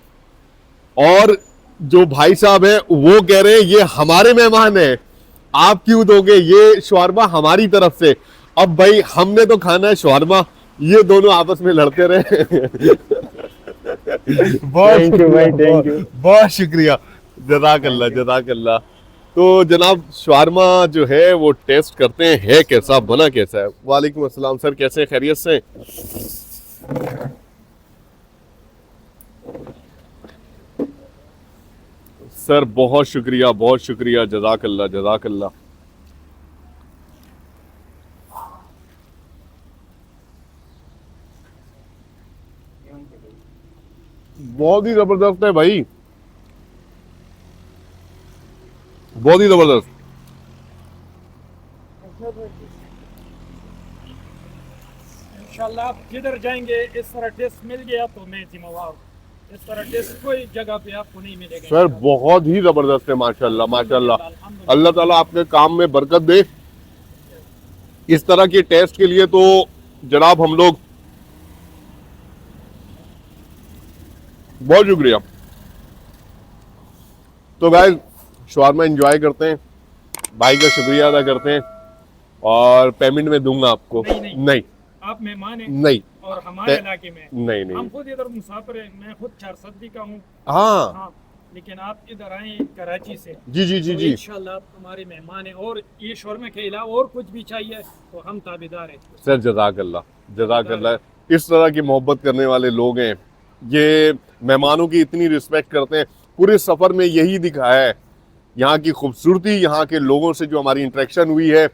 और जो भाई साहब हैं वो कह रहे हैं ये हमारे मेहमान हैं, आप क्यों दोगे, ये शवारमा हमारी तरफ से। अब भाई हमने तो खाना है शवारमा, ये दोनों आपस में लड़ते रहे। बहुत शुक्रिया, जज़ाकल्लाह जज़ाकल्लाह। तो जनाब शवारमा जो है वो टेस्ट करते हैं, है कैसा, बना कैसा है। वालेकुम अस्सलाम सर, कैसे, खैरियत से? सर बहुत शुक्रिया, जज़ाकल्लाह जज़ाकल्लाह। बहुत ही जबरदस्त है भाई, बहुत ही जबरदस्त। इंशाल्लाह आप जिधर जाएंगे इस तरह टेस्ट मिल गया तो मैं जिम्मेवार। इस तरह टेस्ट कोई जगह पे आपको नहीं मिलेगा सर बहुत ही जबरदस्त है, माशाल्लाह माशाल्लाह। अल्लाह ताला आपके काम में बरकत दे। इस तरह के टेस्ट के लिए तो जनाब हम लोग बहुत शुक्रिया। तो गाइस शवारमा एंजॉय करते हैं, भाई का शुक्रिया अदा करते हैं और पेमेंट में दूंगा आपको। नहीं आप मेहमान हैं नहीं और हमारे इलाके में नहीं हम नहीं खुद इधर मुसाफिर हैं। मैं खुद 4 सदी का हूँ। हाँ हाँ, लेकिन आप इधर आए कराची से, जी जी जी तो जी इंशाल्लाह आप हमारे मेहमान हैं। और ये शौरमा के अलावा और कुछ भी चाहिए तो हम ताबेदार हैं। सर जज़ाकल्लाह। इस तरह की मोहब्बत करने वाले लोग हैं, ये मेहमानों की इतनी रिस्पेक्ट करते हैं। पूरे सफ़र में यही दिखाया है, यहाँ की खूबसूरती, यहाँ के लोगों से जो हमारी इंटरेक्शन हुई है,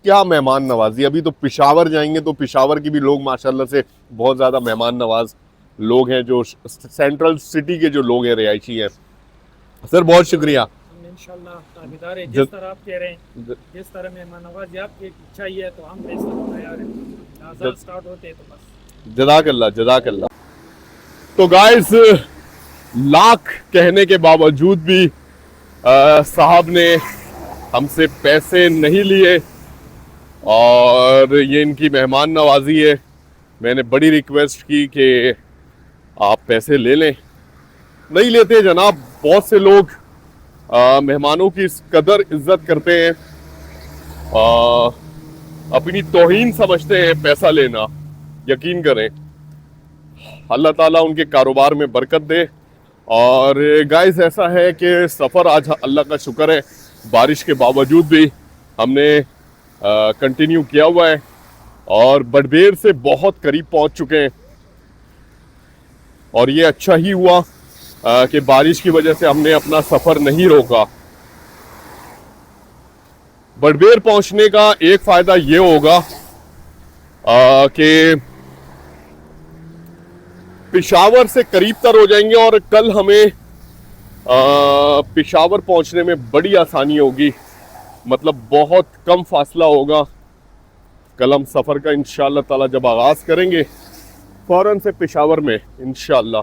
क्या मेहमान नवाजी। अभी तो पेशावर जाएंगे तो पेशावर की भी लोग माशाल्लाह से बहुत ज़्यादा मेहमान नवाज लोग हैं, जो सेंट्रल सिटी के जो लोग हैं, रिहायशी हैं। सर बहुत शुक्रिया। हम इंशाल्लाह ताबेदार हैं। जब- जिस तरह आप कह रहे हैं, जिस तरह मेहमान नवाजी आपकी चाहिए तो हम इस तरह तैयार हैं। आज़ाद स्टार्ट होते हैं तो बस। जज़ाकल्लाह। तो गाइस, लाख कहने के बावजूद भी साहब ने हमसे पैसे नहीं लिए और ये इनकी मेहमान नवाजी है। मैंने बड़ी रिक्वेस्ट की कि आप पैसे ले लें, नहीं लेते जनाब। बहुत से लोग मेहमानों की इस कदर इज्जत करते हैं, अपनी तौहीन समझते हैं पैसा लेना। यकीन करें, अल्लाह ताला उनके कारोबार में बरकत दे। और गाइस ऐसा है कि सफ़र आज अल्लाह का शुक्र है, बारिश के बावजूद भी हमने कंटिन्यू किया हुआ है और बडबेर से बहुत करीब पहुंच चुके हैं। और ये अच्छा ही हुआ कि बारिश की वजह से हमने अपना सफ़र नहीं रोका। बडबेर पहुंचने का एक फ़ायदा ये होगा कि पेशावर से करीब तर हो जाएंगे और कल हमें पेशावर पहुंचने में बड़ी आसानी होगी, मतलब बहुत कम फासला होगा। कल हम सफ़र का इंशाअल्लाह ताला जब आगाज़ करेंगे फ़ौरन से पेशावर में इंशाअल्लाह।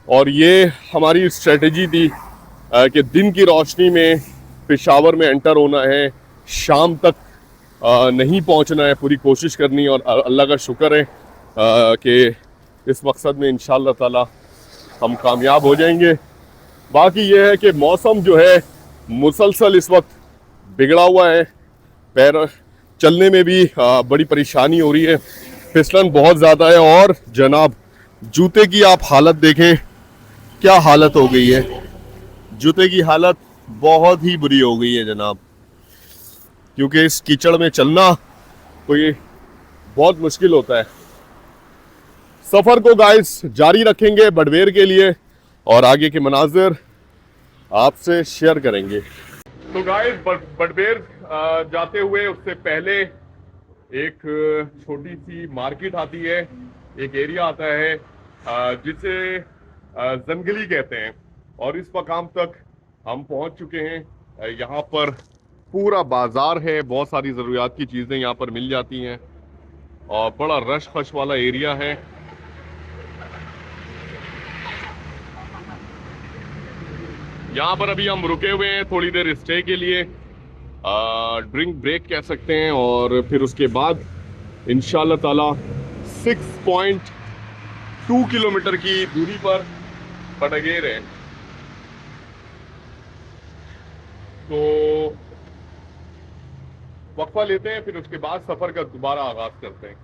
और ये हमारी स्ट्रेटजी थी कि दिन की रोशनी में पेशावर में एंटर होना है, शाम तक नहीं पहुंचना है, पूरी कोशिश करनी है। और अल्लाह का शुक्र है कि इस मकसद में इंशाअल्लाह ताला हम कामयाब हो जाएंगे। बाकी ये है कि मौसम जो है मुसलसल इस वक्त बिगड़ा हुआ है, पैर चलने में भी बड़ी परेशानी हो रही है, फिसलन बहुत ज़्यादा है। और जनाब जूते की आप हालत देखें, क्या हालत हो गई है। जूते की हालत बहुत ही बुरी हो गई है जनाब, क्योंकि इस कीचड़ में चलना कोई बहुत मुश्किल होता है। सफ़र को गाइस जारी रखेंगे बडबेर के लिए और आगे के मनाजिर आपसे शेयर करेंगे। तो गाइस बडबेर जाते हुए उससे पहले एक छोटी सी मार्केट आती है, एक एरिया आता है जिसे जंगली कहते हैं। और इस मकाम तक हम पहुंच चुके हैं। यहाँ पर पूरा बाजार है, बहुत सारी ज़रूरियात की चीज़ें यहाँ पर मिल जाती हैं और बड़ा रश खश वाला एरिया है। यहाँ पर अभी हम रुके हुए हैं थोड़ी देर स्टे के लिए, ड्रिंक ब्रेक कह सकते हैं। और फिर उसके बाद इंशाअल्लाह ताला 6.2 किलोमीटर की दूरी पर बडगेर है। तो वक्फा लेते हैं, फिर उसके बाद सफ़र का दोबारा आगाज़ करते हैं।